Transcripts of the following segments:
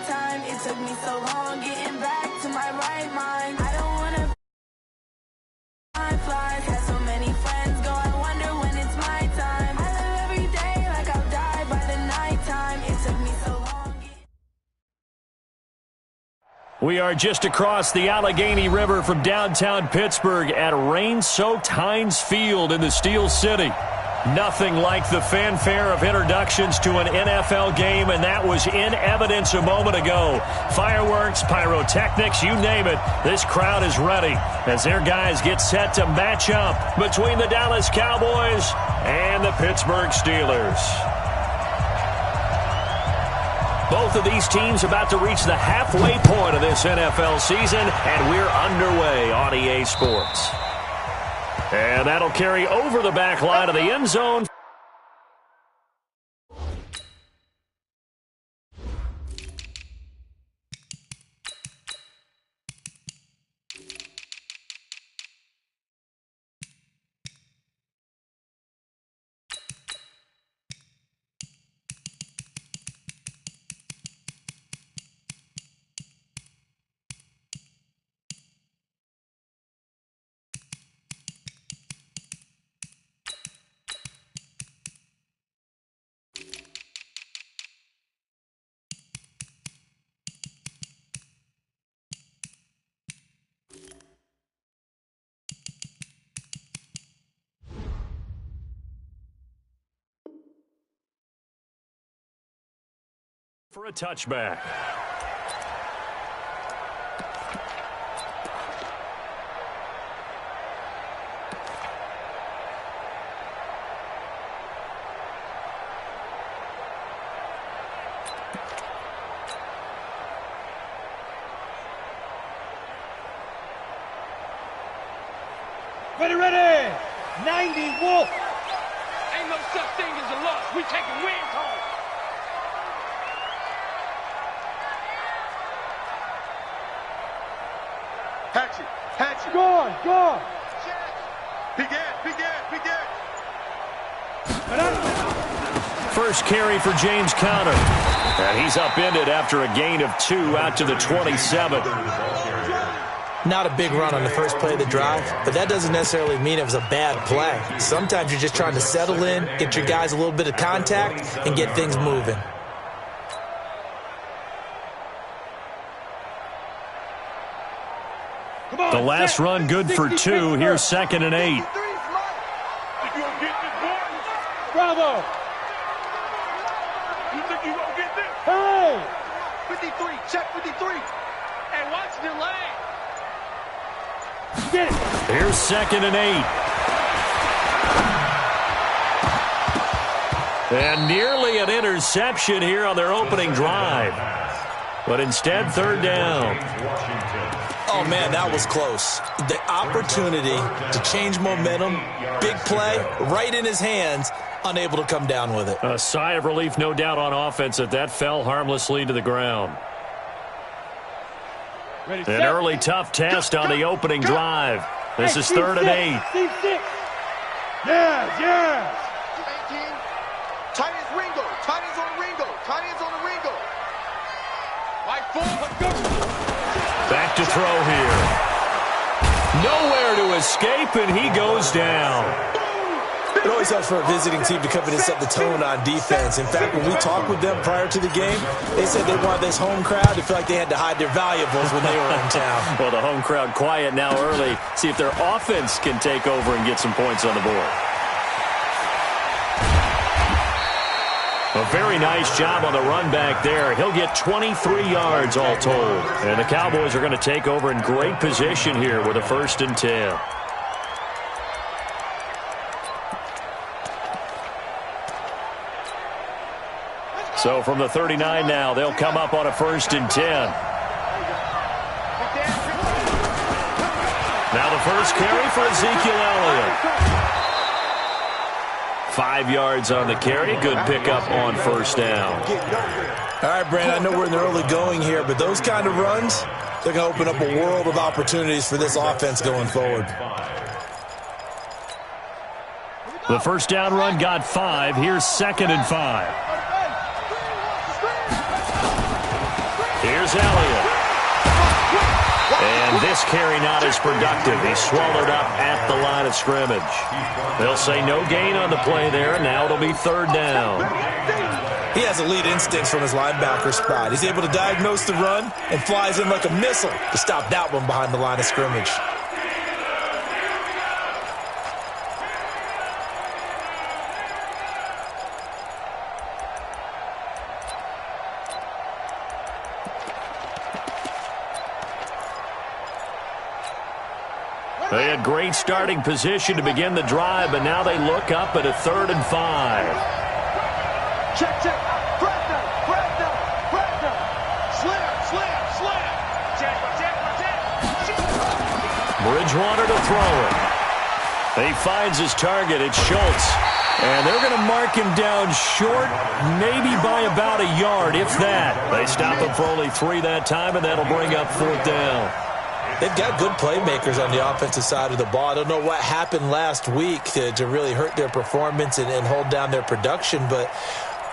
time. It took me so long getting back to my right mind. I don't wanna time flies. Had so many friends go, I wonder when it's my time. I live every day like I'll die by the nighttime. It took me so long. We are just across the Allegheny River from downtown Pittsburgh at rain-soaked Heinz Field in the Steel City. Nothing like the fanfare of introductions to an NFL game, and that was in evidence a moment ago. Fireworks, pyrotechnics, you name it. This crowd is ready as their guys get set to match up between the Dallas Cowboys and the Pittsburgh Steelers. Both of these teams about to reach the halfway point of this NFL season, and we're underway on EA Sports. And that'll carry over the back line of the end zone. For a touchback. Ready! 90 Wolf! Ain't no such thing as a loss. We taking wins home. Hatchet. Gone. Begin. First carry for James Conner. And he's upended after a gain of 2 out to the 27. Not a big run on the first play of the drive, but that doesn't necessarily mean it was a bad play. Sometimes you're just trying to settle in, get your guys a little bit of contact, and get things moving. The last run good for 2. Here's 2nd and 8. Bravo! You think you gonna get this? Hey! 53, check 53. And watch the lane. Get it. Here's 2nd and 8. And nearly an interception here on their opening drive. But instead, 3rd down. Oh, man, that was close. The opportunity to change momentum, big play, right in his hands, unable to come down with it. A sigh of relief, no doubt, on offense that fell harmlessly to the ground. An early tough test on the opening drive. This is 3rd and 8. Yes. Tight ends Ringo. Tight ends on Ringo. Tight ends on the Ringo. Right foot. Let's go. Back to throw here. Nowhere to escape, and he goes down. It always helps for a visiting team to come in and set the tone on defense. In fact, when we talked with them prior to the game, they said they wanted this home crowd to feel like they had to hide their valuables when they were in town. Well, the home crowd quiet now early. See if their offense can take over and get some points on the board. A very nice job on the run back there. He'll get 23 yards all told. And the Cowboys are going to take over in great position here with a 1st and 10. So from the 39 now, they'll come up on a 1st and 10. Now the first carry for Ezekiel Elliott. 5 yards on the carry. Good pickup on 1st down. All right, Brandon, I know we're in the early going here, but those kind of runs, they're going to open up a world of opportunities for this offense going forward. The 1st down run got 5. Here's 2nd and 5. Here's Elliott. And this carry not as productive. He's swallowed up at the line of scrimmage. They'll say no gain on the play there, and now it'll be third down. He has elite instincts from his linebacker spot. He's able to diagnose the run and flies in like a missile to stop that one behind the line of scrimmage. They had great starting position to begin the drive, but now they look up at a 3rd and 5. Check, check. Brandon, Brandon, Brandon. Slam, slam, slam. Check, check, check. Bridgewater to throw it. He finds his target. It's Schultz. And they're going to mark him down short, maybe by about a yard, if that. They stop him for only 3 that time, and that'll bring up 4th down. They've got good playmakers on the offensive side of the ball. I don't know what happened last week to really hurt their performance and hold down their production, but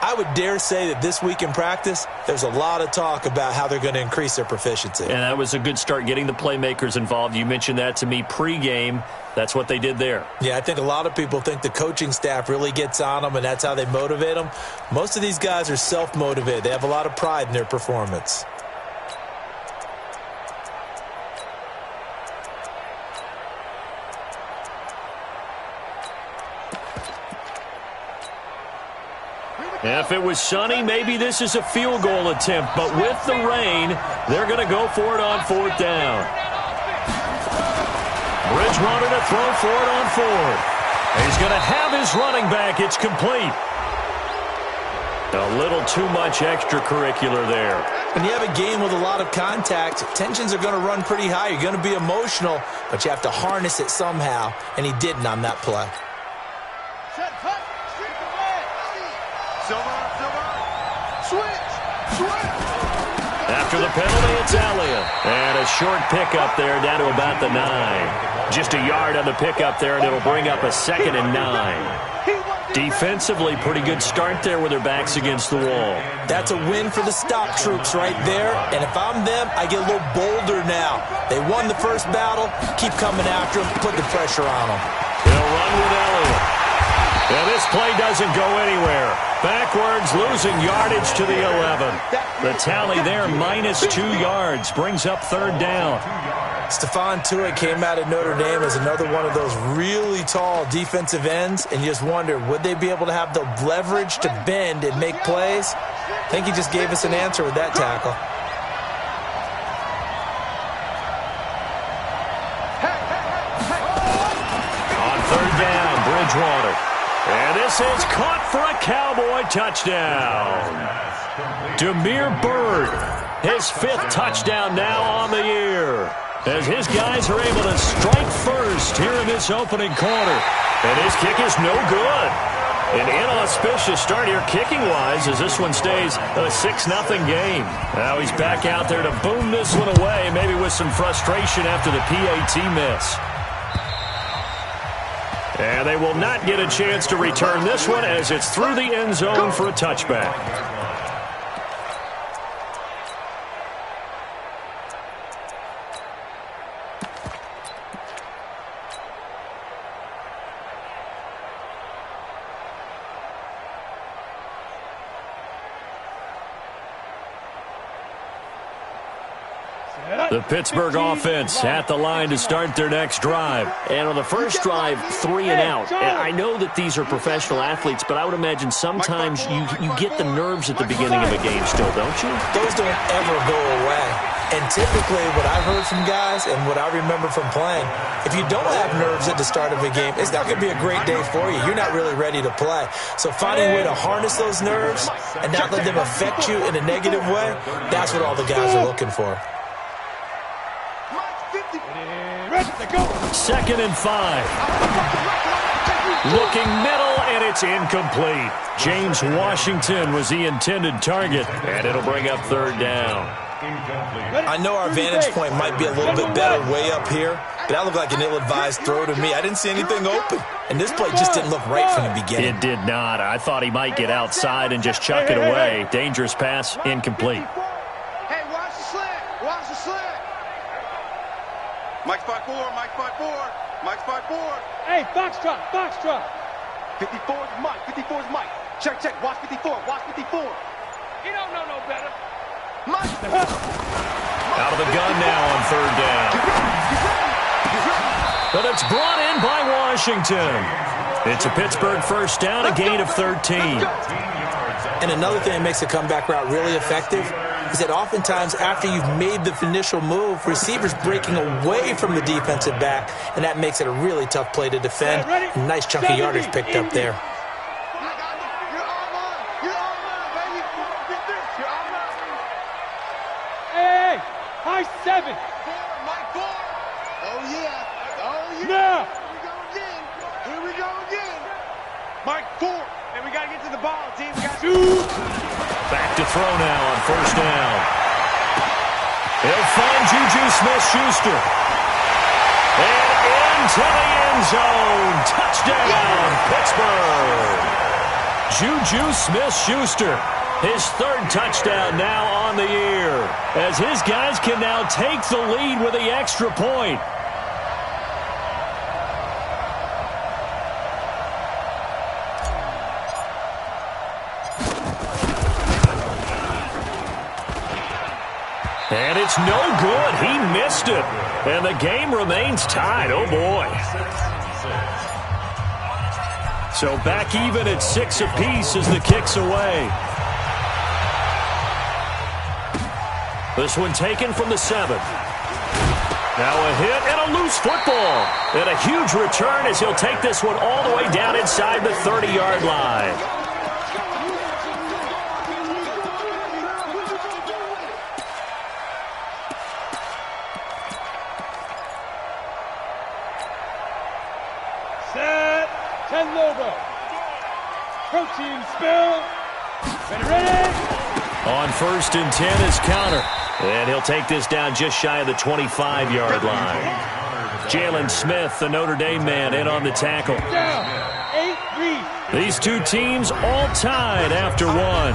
I would dare say that this week in practice, there's a lot of talk about how they're going to increase their proficiency. And that was a good start, getting the playmakers involved. You mentioned that to me pregame. That's what they did there. Yeah, I think a lot of people think the coaching staff really gets on them, and that's how they motivate them. Most of these guys are self-motivated. They have a lot of pride in their performance. If it was sunny, maybe this is a field goal attempt. But with the rain, they're going to go for it on 4th down. Bridgewater to throw for it on 4th. He's going to have his running back. It's complete. A little too much extracurricular there. When you have a game with a lot of contact, tensions are going to run pretty high. You're going to be emotional, but you have to harness it somehow, and he didn't on that play. After the penalty, it's Elliott. And a short pickup there down to about the 9. Just a yard on the pickup there, and it'll bring up a 2nd and 9. Defensively, pretty good start there with their backs against the wall. That's a win for the stop troops right there. And if I'm them, I get a little bolder now. They won the first battle. Keep coming after them. Put the pressure on them. They'll run with Elliott. And this play doesn't go anywhere. Backwards, losing yardage to the 11. The tally there, -2 yards, brings up 3rd down. Stephon Tuitt came out of Notre Dame as another one of those really tall defensive ends, and you just wonder, would they be able to have the leverage to bend and make plays? I think he just gave us an answer with that tackle. On 3rd down, Bridgewater. And this is caught for a Cowboy touchdown. Damiere Byrd, his 5th touchdown now on the year, as his guys are able to strike first here in this opening quarter. And his kick is no good. An inauspicious start here kicking-wise as this one stays a 6-0 game. Now he's back out there to boom this one away, maybe with some frustration after the PAT miss. And they will not get a chance to return this one as it's through the end zone for a touchback. The Pittsburgh offense at the line to start their next drive. And on the first drive, 3 and out. And I know that these are professional athletes, but I would imagine sometimes you get the nerves at the beginning of a game still, don't you? Those don't ever go away. And typically what I've heard from guys and what I remember from playing, if you don't have nerves at the start of a game, it's not going to be a great day for you. You're not really ready to play. So finding a way to harness those nerves and not let them affect you in a negative way, that's what all the guys are looking for. 2nd and 5. Looking middle, and it's incomplete. James Washington was the intended target, and it'll bring up 3rd down. I know our vantage point might be a little bit better way up here, but that looked like an ill-advised throw to me. I didn't see anything open, and this play just didn't look right from the beginning. It did not. I thought he might get outside and just chuck it away. Dangerous pass, incomplete. Hey, why Watch the slant. Mike spot 4, Mike spot 4, Mike spot 4. Hey, foxtrot, foxtrot. 54 is Mike, 54 is Mike. Check, check, watch 54, watch 54. You don't know no better. Mike! Out of the gun now on third down. But it's brought in by Washington. It's a Pittsburgh first down, a gain of 13. And another thing that makes the comeback route really effective is that oftentimes after you've made the initial move, receivers breaking away from the defensive back, and that makes it a really tough play to defend. A nice chunk of yardage picked up there. Hey, high 7. Mike 4. Oh, yeah. Oh, yeah. Now. Here we go again. Here we go again. Mike 4. And we got to get to the ball, team. We got Back to throw now on first down. He'll find Juju Smith-Schuster. And into the end zone. Touchdown, Pittsburgh. Juju Smith-Schuster. His third touchdown now on the year, as his guys can now take the lead with the extra point. And it's no good. He missed it. And the game remains tied. Oh, boy. So back even at 6 apiece as the kick's away. This one taken from the 7. Now a hit and a loose football. And a huge return as he'll take this one all the way down inside the 30-yard line. Set. 10 logo. Protein spill. Ready. On first and 10 is Counter. And he'll take this down just shy of the 25-yard line. Jalen Smith, the Notre Dame man, in on the tackle. Down. 8-3. These two teams all tied after one.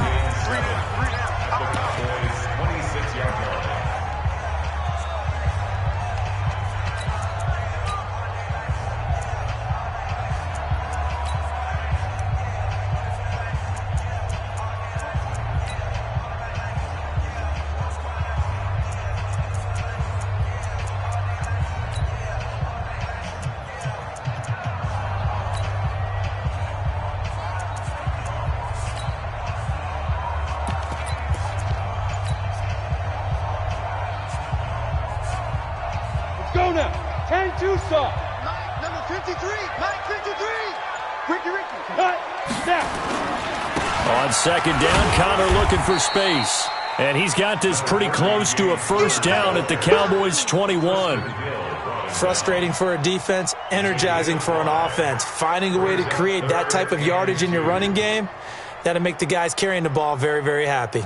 Go now. 10 Tucson. Mike, number 53. Mike 53. Ricky. Cut. Snap. On second down, Connor looking for space. And he's got this pretty close to a first down at the Cowboys' 21. Frustrating for a defense, energizing for an offense. Finding a way to create that type of yardage in your running game, that'll make the guys carrying the ball very, very happy.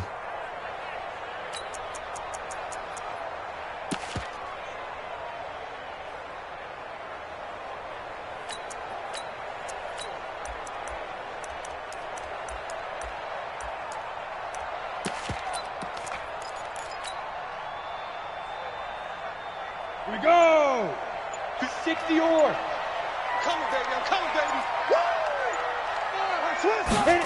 Here we go. 60 or. I'm coming, baby. Woo! Hit it.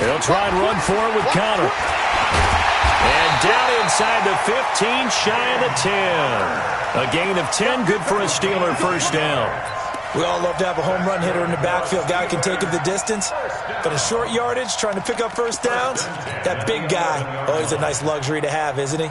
He'll try and run for it with Connor. And down inside the 15, shy of the 10. A gain of 10, good for a Steeler first down. We all love to have a home run hitter in the backfield. Guy can take it the distance. But in short yardage, trying to pick up first downs, that big guy, always a nice luxury to have, isn't he?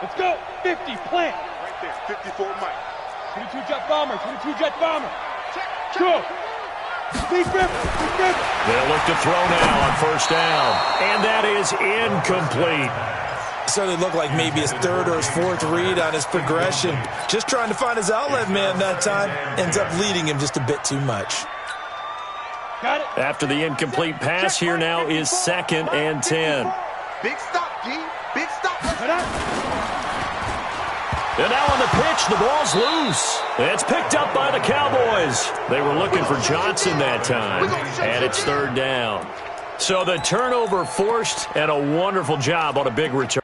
Let's go. 50. Plant. right there. 54 Mike. 22 jet bomber. 22 jet bomber. Go. Deep river. They'll look to throw now on first down. And that is incomplete. So it looked like maybe his third or his fourth read on his progression. Just trying to find his outlet man that time. Ends up leading him just a bit too much. Got it. After the incomplete pass, here now is 2nd and 10. Big stop, D. Big stop. And now on the pitch, the ball's loose. It's picked up by the Cowboys. They were looking for Johnson that time, and it's 3rd down. So the turnover forced, and a wonderful job on a big return.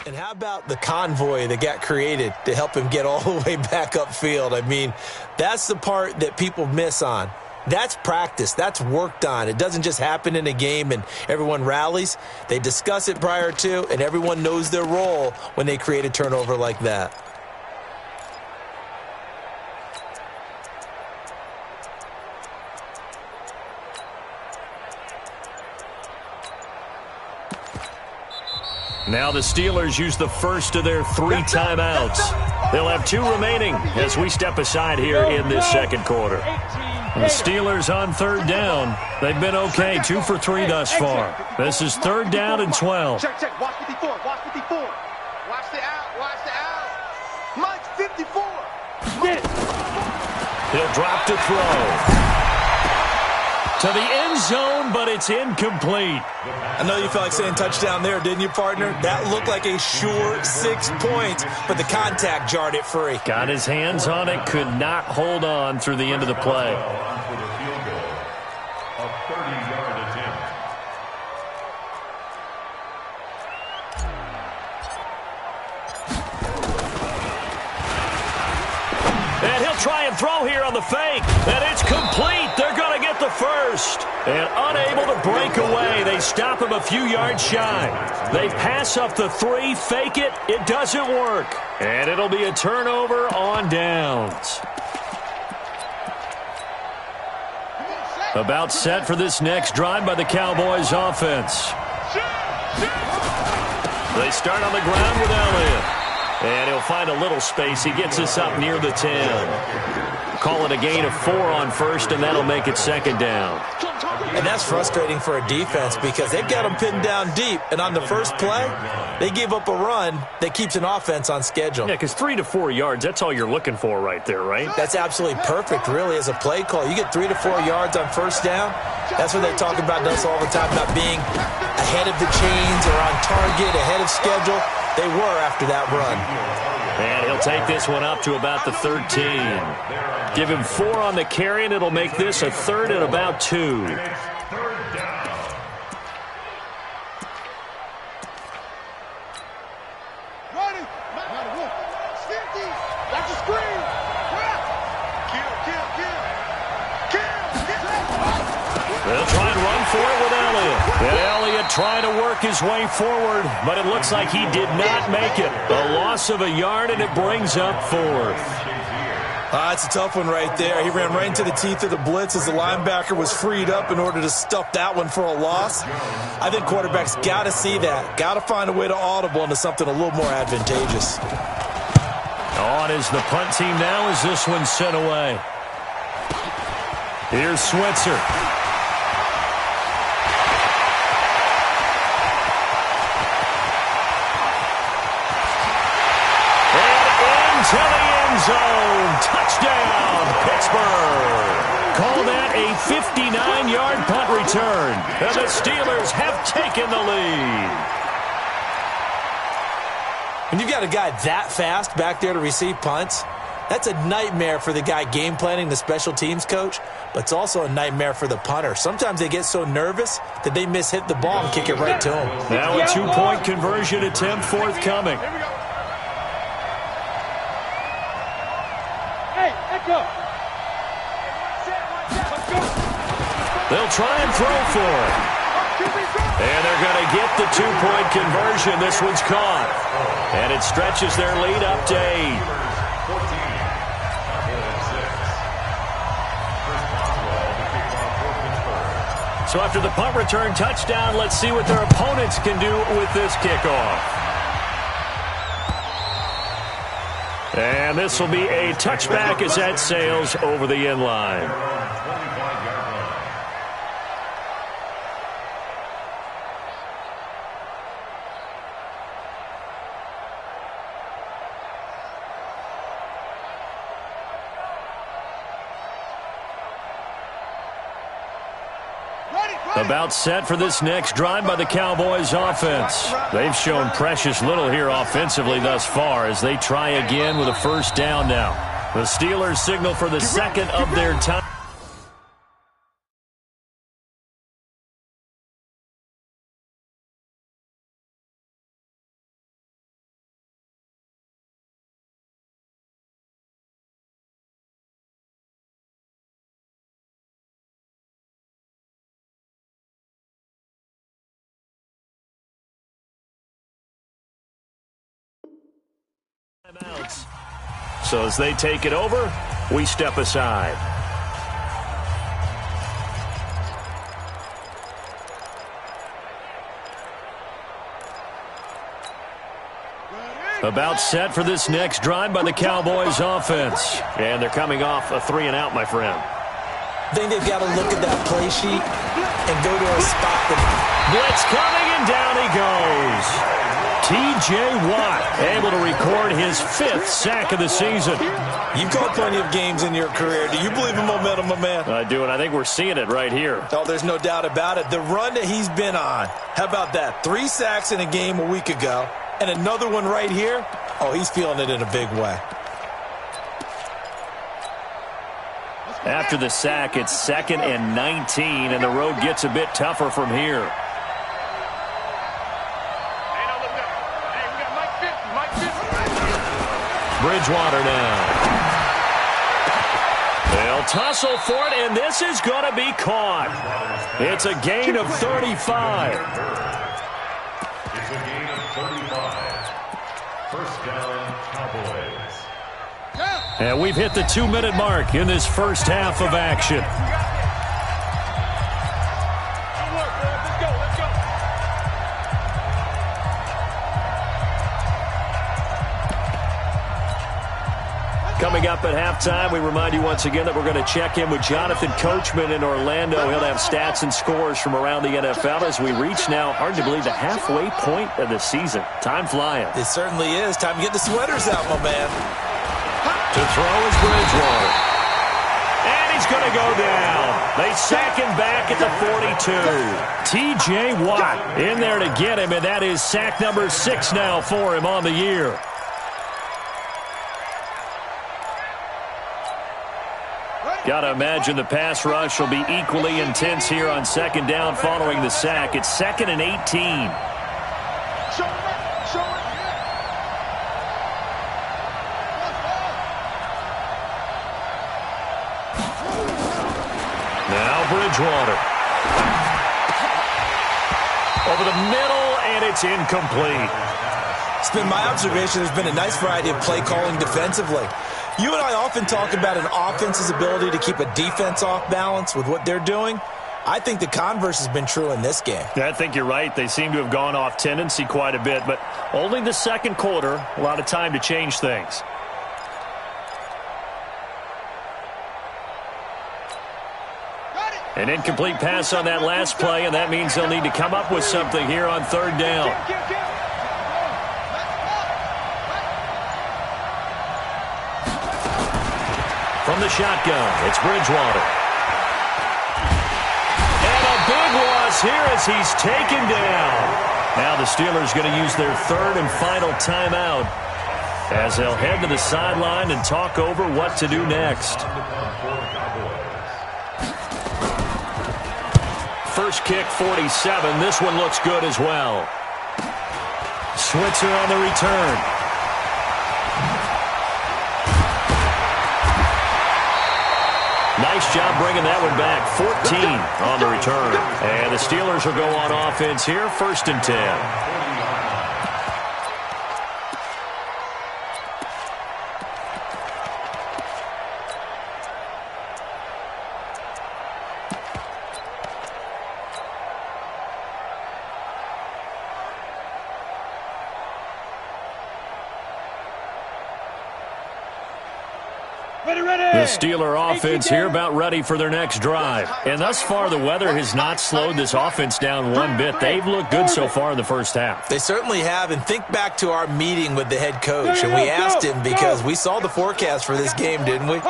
And how about the convoy that got created to help him get all the way back upfield? I mean, that's the part that people miss on. That's practice. That's worked on. It doesn't just happen in a game and everyone rallies. They discuss it prior to, and everyone knows their role when they create a turnover like that. Now the Steelers use the first of their 3 timeouts. They'll have 2 remaining as we step aside here in this 2nd quarter. The Steelers on 3rd down. They've been okay, 2 for 3 thus far. This is 3rd down and 12. Check. Watch 54. Watch 54. Watch the out. Watch the out. Mike 54. Get it. He'll drop to throw. To the end zone, but it's incomplete. I know you felt like saying touchdown there, didn't you, partner? That looked like a sure 6 points, but the contact jarred it free. Got his hands on it, could not hold on through the end of the play. And he'll try and throw here on the fake. And it's complete. They're going to get the first. And unable to break away. They stop him a few yards shy. They pass up the 3, fake it. It doesn't work. And it'll be a turnover on downs. About set for this next drive by the Cowboys offense. They start on the ground with Elliott. And he'll find a little space. He gets us up near the 10. Call it a gain of 4 on first, and that'll make it 2nd down. And that's frustrating for a defense because they've got them pinned down deep. And on the first play, they give up a run that keeps an offense on schedule. Yeah, because 3 to 4 yards, that's all you're looking for right there, right? That's absolutely perfect, really, as a play call. You get 3 to 4 yards on first down. That's what they talk about us all the time, about being ahead of the chains or on target, ahead of schedule. They were after that run. And he'll take this one up to about the 13. Give him 4 on the carry, and it'll make this a 3rd and about 2. Watch the screen. They'll try and run for it with Elliott. And Elliott trying to work his way forward, but it looks like he did not make it. A loss of a yard, and it brings up 4th. It's a tough one right there. He ran right into the teeth of the blitz as the linebacker was freed up in order to stuff that one for a loss. I think quarterbacks got to see that. Got to find a way to audible into something a little more advantageous. On is the punt team now as this one's sent away. Here's Switzer. To the end zone. Touchdown, Pittsburgh. Call that a 59-yard punt return. And the Steelers have taken the lead. When you've got a guy that fast back there to receive punts, that's a nightmare for the guy game planning, the special teams coach, but it's also a nightmare for the punter. Sometimes they get so nervous that they hit the ball and kick it right to him. Now a 2-point conversion attempt forthcoming. They'll try and throw for it. And they're going to get the 2-point conversion. This one's caught. And it stretches their lead up to 8. So after the punt return touchdown, let's see what their opponents can do with this kickoff. And this will be a touchback as that sails over the end line. About set for this next drive by the Cowboys offense. They've shown precious little here offensively thus far as they try again with a first down now. The Steelers signal for the second of their time. So as they take it over, we step aside. About set for this next drive by the Cowboys offense. And they're coming off a 3-and-out, my friend. I think they've got to look at that play sheet and go to a spot that... Blitz coming, and down he goes. T.J. Watt able to record his 5th sack of the season. You've called plenty of games in your career. Do you believe in momentum, my man? I do, and I think we're seeing it right here. Oh, there's no doubt about it. The run that he's been on. How about that? 3 sacks in a game a week ago, and another one right here. Oh, he's feeling it in a big way. After the sack, it's 2nd and 19, and the road gets a bit tougher from here. Bridgewater now. They'll tussle for it, and this is going to be caught. It's a gain of 35. It's a gain of 35. First down, Cowboys. And we've hit the 2-minute mark in this first half of action. Coming up at halftime, we remind you once again that we're going to check in with Jonathan Coachman in Orlando. He'll have stats and scores from around the NFL as we reach now, hard to believe, the halfway point of the season. Time flying. It certainly is. Time to get the sweaters out, my man. To throw is Bridgewater. And he's going to go down. They sack him back at the 42. T.J. Watt in there to get him, and that is sack number 6 now for him on the year. Got to imagine the pass rush will be equally intense here on second down following the sack. It's 2nd and 18. Now Bridgewater. Over the middle, and it's incomplete. It's been my observation there's been a nice variety of play calling defensively. You and I often talk about an offense's ability to keep a defense off balance with what they're doing. I think the converse has been true in this game. I think you're right. They seem to have gone off tendency quite a bit, but only the second quarter, a lot of time to change things. An incomplete pass on that last play, and that means they'll need to come up with something here on third down. From the shotgun, it's Bridgewater. And a big loss here as he's taken down. Now the Steelers going to use their third and final timeout as they'll head to the sideline and talk over what to do next. First kick, 47. This one looks good as well. Switzer on the return. Nice job bringing that one back. 14 on the return. And the Steelers will go on offense here, 1st and 10. The Steeler offense here about ready for their next drive. And thus far, the weather has not slowed this offense down one bit. They've looked good so far in the first half. They certainly have. And think back to our meeting with the head coach. And we asked him, because we saw the forecast for this game, didn't we?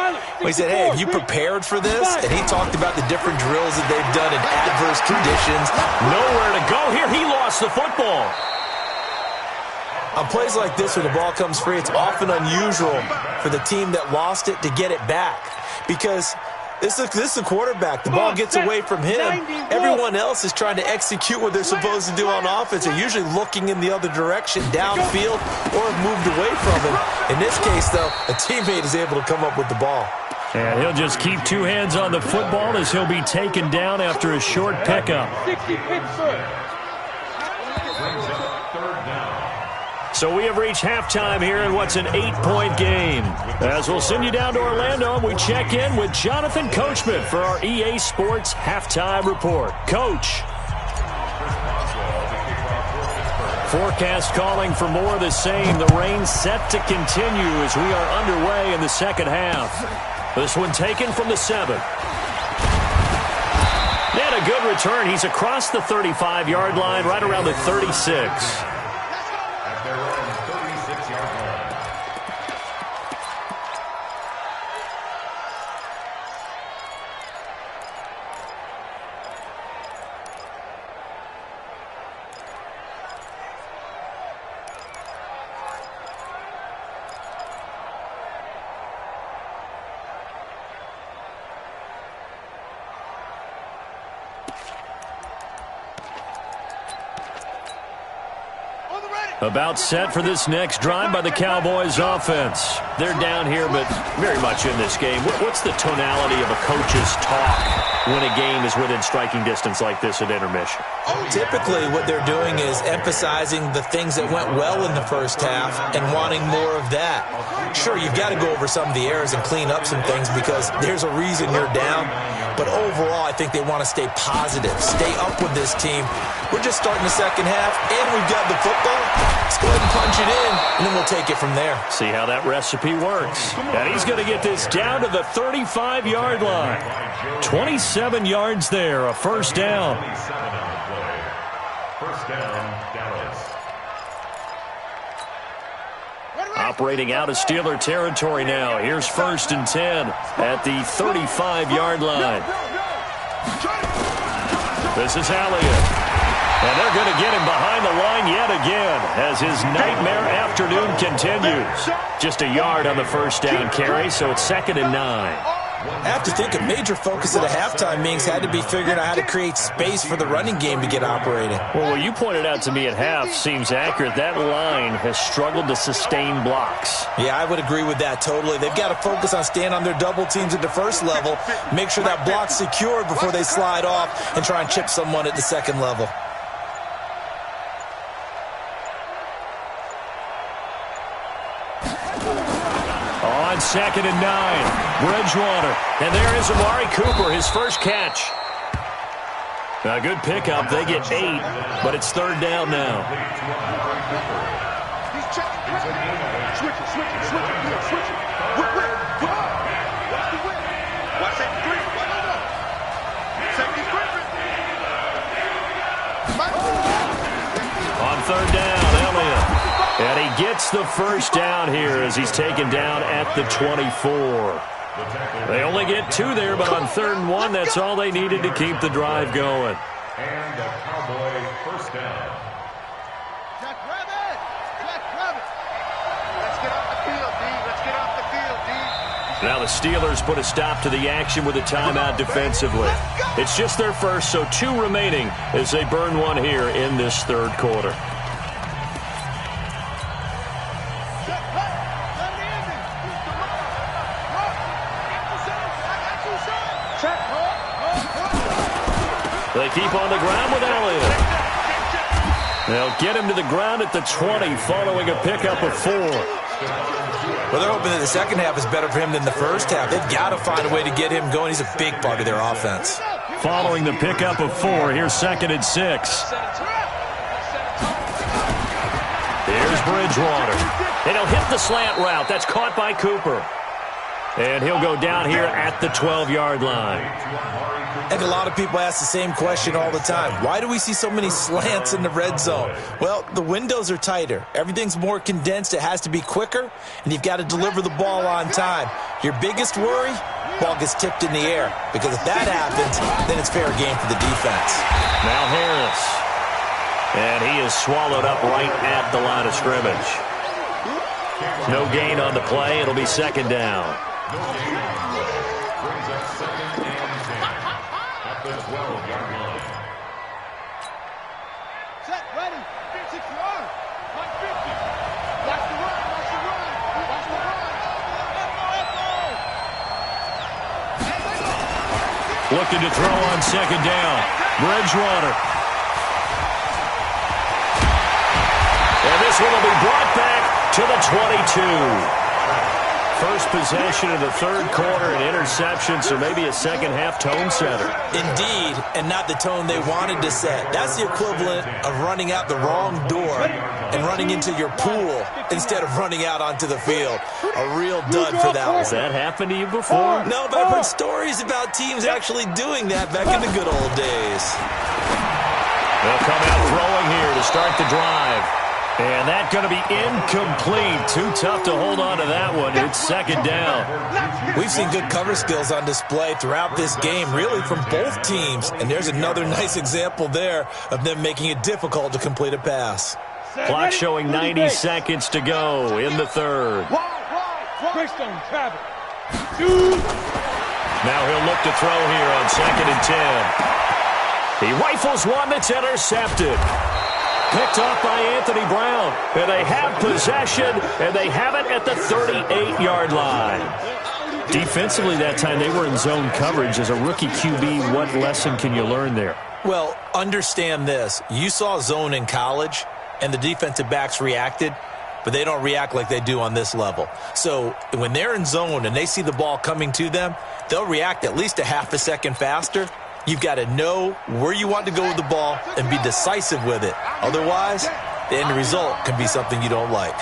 We said, hey, have you prepared for this? And he talked about the different drills that they've done in adverse conditions. Nowhere to go here. He lost the football. On plays like this, when the ball comes free, it's often unusual for the team that lost it to get it back. Because this is the quarterback. The ball gets away from him. Everyone else is trying to execute what they're supposed to do on offense. They're usually looking in the other direction, downfield, or have moved away from him. In this case, though, a teammate is able to come up with the ball. And he'll just keep two hands on the football as he'll be taken down after a short pickup. So we have reached halftime here in what's an 8-point game. As we'll send you down to Orlando, we check in with Jonathan Coachman for our EA Sports Halftime Report. Coach. Forecast calling for more of the same. The rain set to continue as we are underway in the second half. This one taken from the 7. And a good return. He's across the 35-yard line, right around the 36. About set for this next drive by the Cowboys offense. They're down here, but very much in this game. What's the tonality of a coach's talk when a game is within striking distance like this at intermission? Typically, what they're doing is emphasizing the things that went well in the first half and wanting more of that. Sure, you've got to go over some of the errors and clean up some things because there's a reason you're down. But overall, I think they want to stay positive, stay up with this team. We're just starting the second half, and we've got the football. Let's go ahead and punch it in, and then we'll take it from there. See how that recipe works. And he's going to get this down to the 35-yard line. 27 yards there, a first down. First down, Dallas. Operating out of Steeler territory now. Here's 1st and 10 at the 35-yard line. This is Elliott. And they're going to get him behind the line yet again as his nightmare afternoon continues. Just a yard on the first down carry, so it's 2nd and 9. I have to think a major focus of the halftime meetings had to be figuring out how to create space for the running game to get operating. Well, what you pointed out to me at half seems accurate. That line has struggled to sustain blocks. Yeah, I would agree with that totally. They've got to focus on staying on their double teams at the first level, make sure that block's secured before they slide off and try and chip someone at the second level. On 2nd and 9, Bridgewater. And there is Amari Cooper, his first catch. A good pickup. They get 8, but it's 3rd down now. On 3rd down, Elliott. And he gets the first down here as he's taken down at the 24. They only get 2 there, but on 3rd and 1, that's all they needed to keep the drive going. And a Cowboy first down. Let's get off the field, D. Let's get off the field, D. Now the Steelers put a stop to the action with a timeout defensively. It's just their first, so 2 remaining as they burn one here in this 3rd quarter. They keep on the ground with Elliott. They'll get him to the ground at the 20 following a pickup of 4. Well, they're hoping that the second half is better for him than the first half. They've got to find a way to get him going. He's a big part of their offense. Following the pickup of 4, here's 2nd and 6. Here's Bridgewater. And he'll hit the slant route. That's caught by Cooper. And he'll go down here at the 12-yard line. I think a lot of people ask the same question all the time. Why do we see so many slants in the red zone? Well, the windows are tighter. Everything's more condensed. It has to be quicker, and you've got to deliver the ball on time. Your biggest worry? Ball gets tipped in the air, because if that happens, then it's fair game for the defense. Now Harris. And he is swallowed up right at the line of scrimmage. No gain on the play. It'll be second down. Brings up second and 10 at the 12-yard line. Set, ready, 60 yard, 150. Watch the run, watch the run, watch the run. Looking to throw on second down. Bridgewater. And this one will be brought back to the 22. First possession of the third quarter, an interception, so maybe a second-half tone setter. Indeed, and not the tone they wanted to set. That's the equivalent of running out the wrong door and running into your pool instead of running out onto the field. A real dud for that one. Has that happened to you before? No, but I've heard stories about teams actually doing that back in the good old days. They'll come out throwing here to start the drive. And that's going to be incomplete. Too tough to hold on to that one. It's second down. We've seen good cover skills on display throughout this game, really from both teams. And there's another nice example there of them making it difficult to complete a pass. Clock showing 90 seconds to go in the third. Greystone, travel. Now he'll look to throw here on second and 10. He rifles one that's intercepted. Picked off by Anthony Brown. And they have possession, and they have it at the 38-yard line. Defensively that time, they were in zone coverage. As a rookie QB, what lesson can you learn there? Well, understand this. You saw zone in college, and the defensive backs reacted, but they don't react like they do on this level. So when they're in zone and they see the ball coming to them, they'll react at least a half a second faster. You've got to know where you want to go with the ball and be decisive with it. Otherwise, the end result can be something you don't like.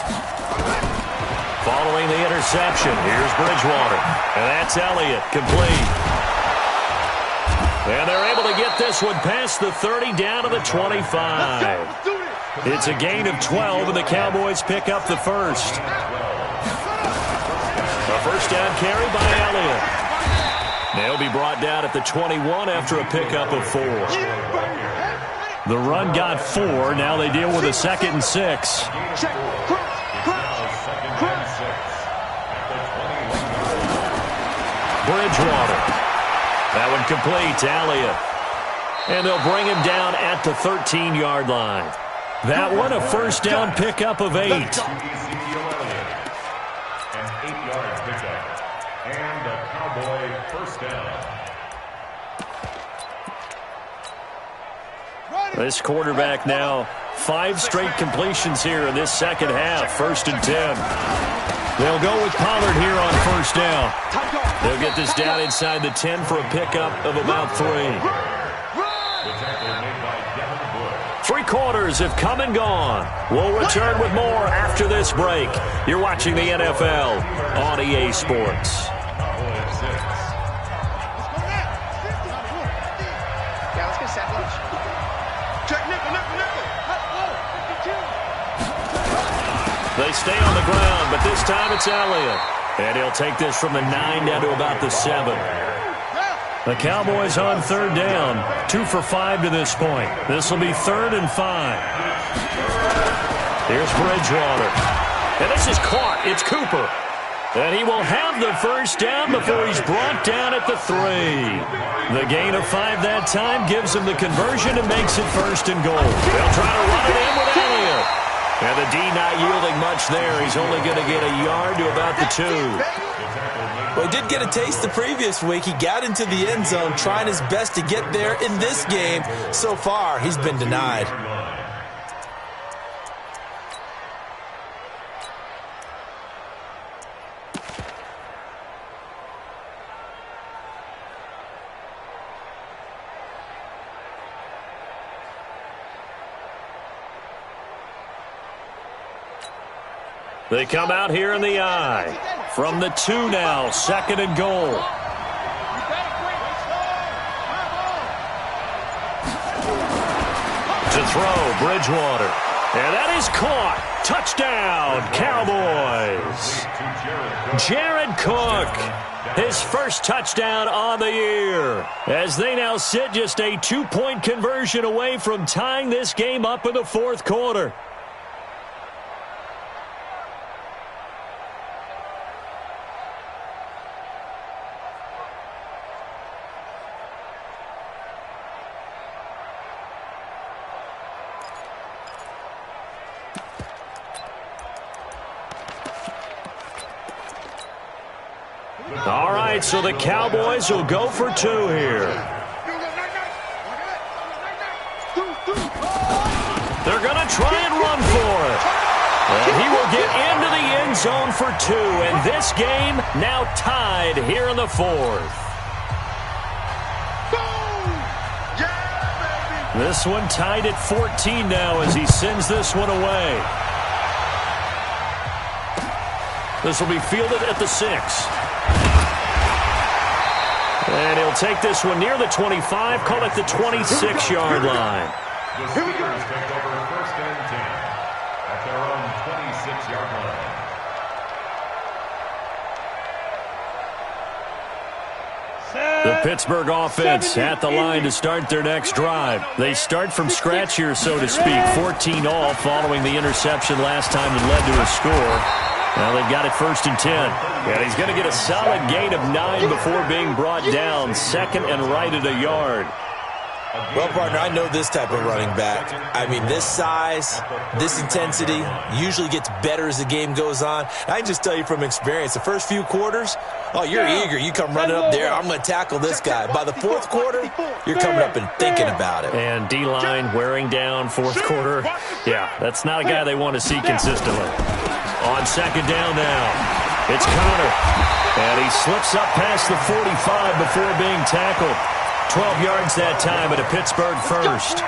Following the interception, here's Bridgewater. And that's Elliott, complete. And they're able to get this one past the 30 down to the 25. It's a gain of 12, and the Cowboys pick up the first. A first down carry by Elliott. They'll be brought down at the 21 after a pickup of 4. The run got 4. Now they deal with a second and 6. Bridgewater. That one complete to Elliott. And they'll bring him down at the 13-yard line. That one a first down pickup of 8. An 8-yard pickup. And a Cowboy first down. This quarterback now 5 straight completions here in this second half. First and 10. They'll go with Pollard here on first down. They'll get this down inside the 10 for a pickup of about 3. Three quarters have come and gone. We'll return with more after this break. You're watching the NFL on EA Sports. They stay on the ground, but this time it's Elliott. And he'll take this from the 9 down to about the 7. The Cowboys on third down. 2 for 5 to this point. This will be 3rd and 5. Here's Bridgewater. And this is caught. It's Cooper. And he will have the first down before he's brought down at the 3. The gain of 5 that time gives him the conversion and makes it 1st and goal. They'll try to run it in with Elliott. And the D not yielding much there. He's only going to get a yard to about the 2. Well, he did get a taste the previous week. He got into the end zone trying his best to get there in this game. So far, he's been denied. They come out here in the I. From the 2 now, 2nd and goal. To throw, Bridgewater. And that is caught. Touchdown, Cowboys. Jared Cook, his first touchdown on the year, as they now sit just a 2-point conversion away from tying this game up in the 4th quarter. All right, so the Cowboys will go for 2 here. They're going to try and run for it. And he will get into the end zone for 2. And this game now tied here in the 4th. This one tied at 14 now as he sends this one away. This will be fielded at the 6. And he'll take this one near the 25, call it the 26-yard line. The Steelers take over 1st and 10 at their own 26-yard line. The Pittsburgh offense at the line to start their next drive. They start from scratch here, so to speak. 14 all following the interception last time that led to a score. Now they've got it 1st and 10. And he's going to get a solid gain of 9 before being brought down. 2nd and right at a yard. Well, partner, I know this type of running back. I mean, this size, this intensity usually gets better as the game goes on. I can just tell you from experience, the first few quarters, oh, you're eager. You come running up there, I'm going to tackle this guy. By the 4th quarter, you're coming up and thinking about it. And D-line wearing down 4th quarter. Yeah, that's not a guy they want to see consistently. On 2nd down now, it's Connor. And he slips up past the 45 before being tackled. 12 yards that time at a Pittsburgh first.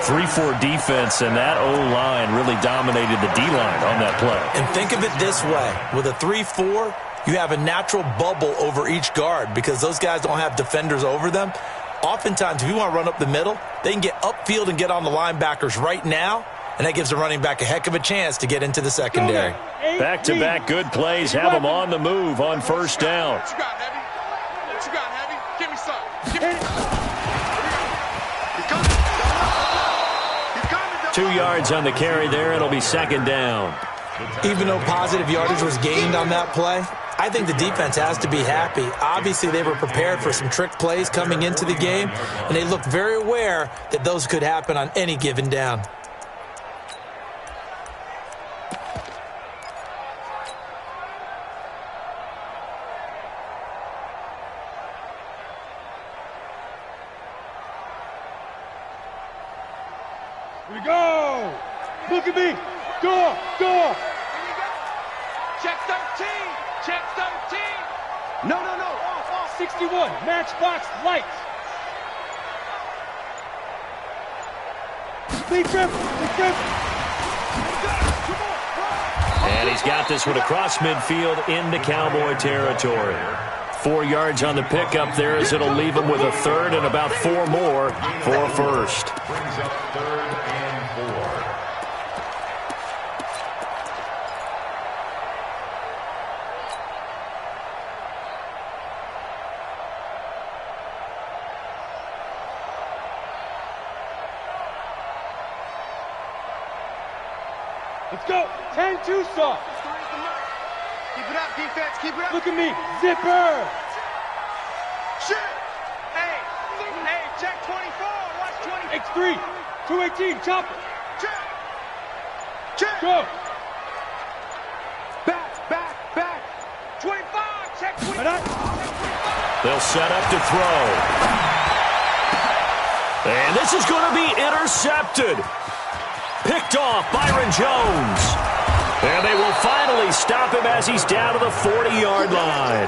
3-4 defense, and that O-line really dominated the D-line on that play. And think of it this way. With a 3-4, you have a natural bubble over each guard because those guys don't have defenders over them. Oftentimes, if you want to run up the middle, they can get upfield and get on the linebackers right now, and that gives the running back a heck of a chance to get into the secondary. Back-to-back good plays have them on the move on 1st down. What you got, Heavy? What you got, Heavy? Give me some. Give me some. He's coming. He's coming. 2 yards on the carry there. It'll be 2nd down. Even though positive yardage was gained on that play, I think the defense has to be happy. Obviously, they were prepared for some trick plays coming into the game, and they looked very aware that those could happen on any given down. Here we go! Look at me! Door! Door! Check 13! Check 13! No, no, no! Off! 61! Matchbox lights! Lee Griffin! Lee Griffin! And he's got this one across midfield into Cowboy territory. 4 yards on the pickup there as it'll leave him with a 3rd and about 4 more for a 1st. Brings up 3rd and 4. Let's go! 10-2 soft! Keep it up, defense. Keep it up. Look at me! Zipper! Shit! Hey! Hey, check 24. Watch 20. X3! 218, chopper! Check! Check! Go! Back, back, back. 25. Check 25. They'll set up to throw. And this is going to be intercepted. Picked off Byron Jones. And they will finally stop him as he's down to the 40-yard line.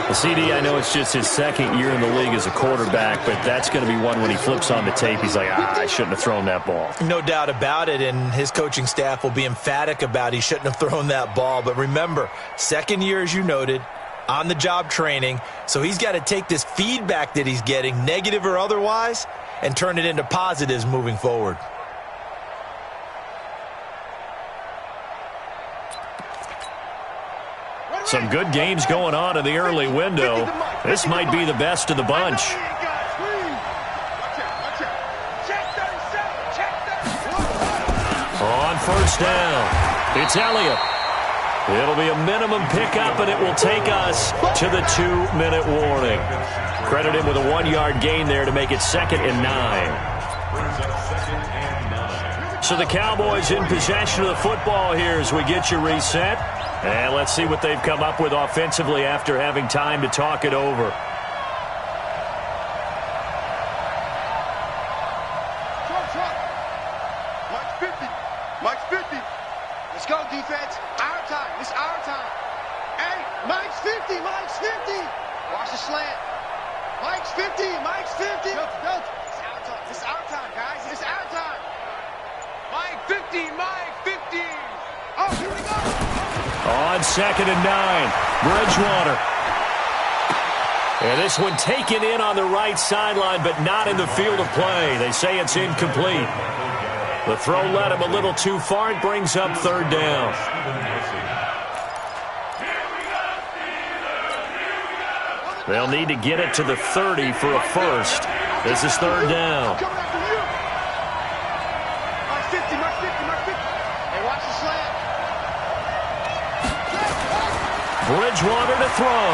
Well, CD, I know it's just his second year in the league as a quarterback, but that's going to be one when he flips on the tape, he's like, I shouldn't have thrown that ball. No doubt about it, and his coaching staff will be emphatic about he shouldn't have thrown that ball. But remember, second year, as you noted, on-the-job training, so he's got to take this feedback that he's getting, negative or otherwise, and turn it into positives moving forward. Some good games going on in the early window. This might be the best of the bunch. On first down, it's Elliott. It'll be a minimum pickup, and it will take us to the 2-minute warning. Credit him with a 1-yard gain there to make it 2nd and 9. So the Cowboys in possession of the football here as we get you reset. And let's see what they've come up with offensively after having time to talk it over. Mike's 50. Mike's 50. Let's go, defense. Our time. It's our time. Hey, Mike's 50. Mike's 50. Watch the slant. Mike's 50. Mike's 50. Go. It's our time. It's our time, guys. It's our time. Mike 50. Mike 50. Oh, here we go. On 2nd and 9, Bridgewater. And this one taken in on the right sideline, but not in the field of play. They say it's incomplete. The throw led him a little too far. It brings up 3rd down. They'll need to get it to the 30 for a first. This is 3rd down. Bridgewater to throw.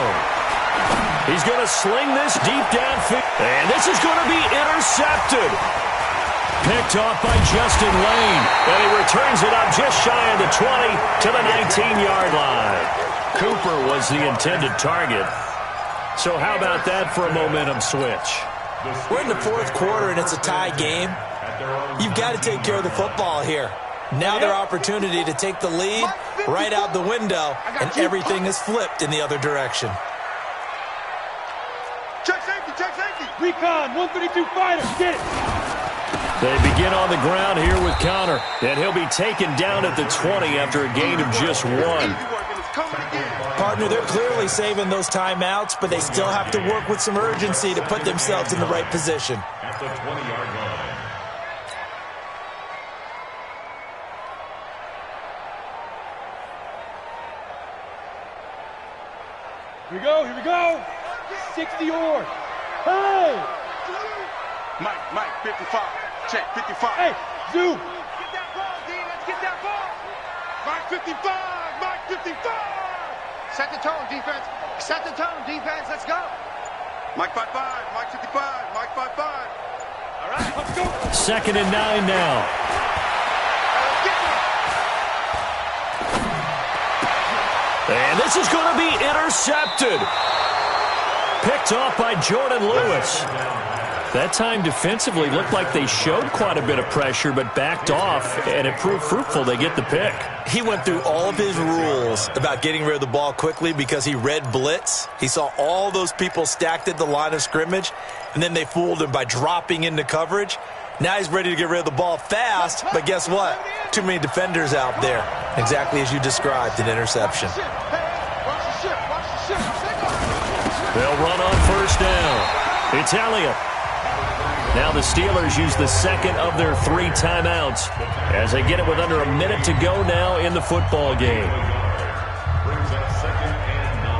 He's going to sling this deep downfield. And this is going to be intercepted. Picked off by Justin Lane. And he returns it up just shy of the 20 to the 19-yard line. Cooper was the intended target. So how about that for a momentum switch? We're in the 4th quarter, and it's a tie game. You've got to take care of the football here. Now their opportunity to take the lead right out the window, and everything is flipped in the other direction. Check safety, check safety. Recon, 132 fighter, get it. They begin on the ground here with Connor, and he'll be taken down at the 20 after a gain of just 1. Partner, they're clearly saving those timeouts, but they still have to work with some urgency to put themselves in the right position. At the 20-yard line. Here we go. 60 yards. Hey! Mike, 55. Check, 55. Hey, zoom. Get that ball, D. Let's get that ball. Mike, 55. Mike, 55. Set the tone, defense. Set the tone, defense. Let's go. Mike, 55. Mike, 55. Mike, 55. All right, let's go. 2nd and 9 now. And this is going to be intercepted. Picked off by Jordan Lewis. That time defensively looked like they showed quite a bit of pressure, but backed off, and it proved fruitful. They get the pick. He went through all of his rules about getting rid of the ball quickly because he read blitz. He saw all those people stacked at the line of scrimmage, and then they fooled him by dropping into coverage. Now he's ready to get rid of the ball fast, but guess what? Too many defenders out there. Exactly as you described, an interception. They'll run on first down. It's Elliott. Now the Steelers use the 2nd of their 3 timeouts as they get it with under a minute to go now in the football game. Brings up 2nd and 9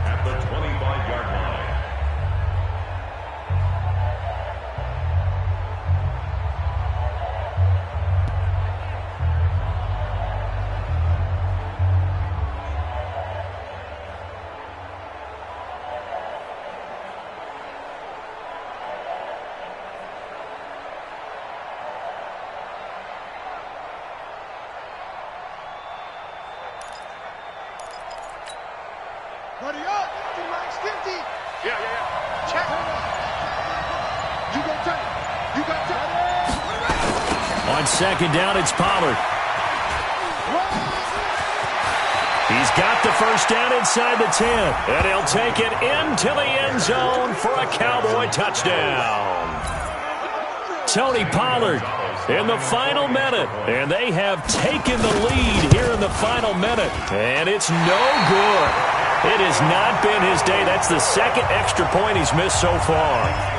at the 25-yard line. Buddy up. Mike's 50. Yeah. Check. You go tight. You got tight. On 2nd down, it's Pollard. He He's got the first down inside the 10, and he'll take it into the end zone for a Cowboy touchdown. Tony Pollard in the final minute, and they have taken the lead here in the final minute, and it's no good. It has not been his day. That's the second extra point he's missed so far.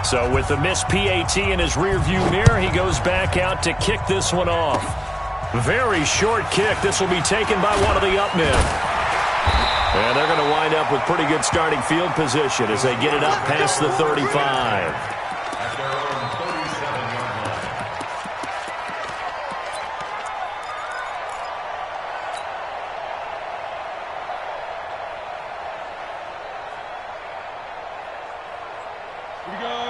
So with the missed PAT in his rearview mirror, he goes back out to kick this one off. Very short kick. This will be taken by one of the up men. And they're going to wind up with pretty good starting field position as they get it up past the 35.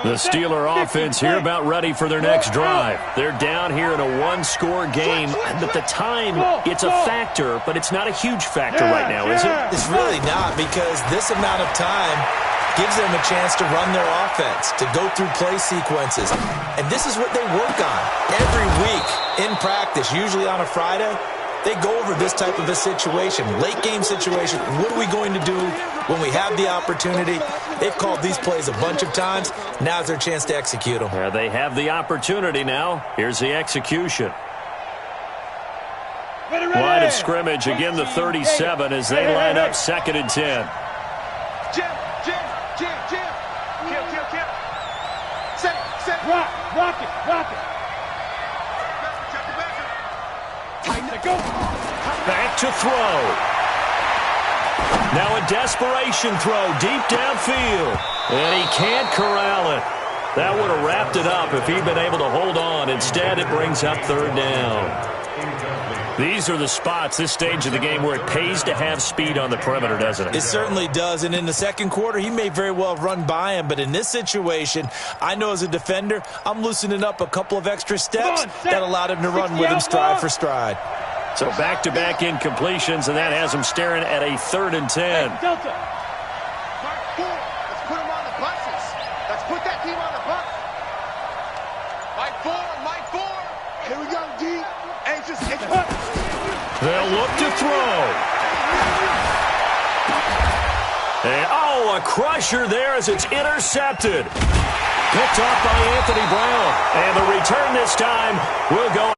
The Steeler offense here about ready for their next drive. They're down here in a one-score game. But the time, it's a factor, but it's not a huge factor right now, is it? It's really not, because this amount of time gives them a chance to run their offense, to go through play sequences. And this is what they work on every week in practice, usually on a Friday. They go over this type of a situation, late-game situation. What are we going to do when we have the opportunity? They've called these plays a bunch of times. Now's their chance to execute them. Yeah, they have the opportunity now. Here's the execution. Line of scrimmage, again the 37 as they line up 2nd and 10. Jim. Kill. Set. Rock it. Back to throw. Now a desperation throw deep downfield. And he can't corral it. That would have wrapped it up if he'd been able to hold on. Instead, it brings up 3rd down. These are the spots, this stage of the game, where it pays to have speed on the perimeter, doesn't it? It certainly does. And in the second quarter, he may very well have run by him. But in this situation, I know as a defender, I'm loosening up a couple of extra steps that allowed him to run with him stride for stride. So back-to-back incompletions, and that has him staring at a 3rd and 10. Delta. Mark 4. Let's put him on the buses. Let's put that team on the bus. Mike 4. Here we go, D. Hey, just They'll look to throw. And, a crusher there as it's intercepted. Picked off by Anthony Brown. And the return this time will go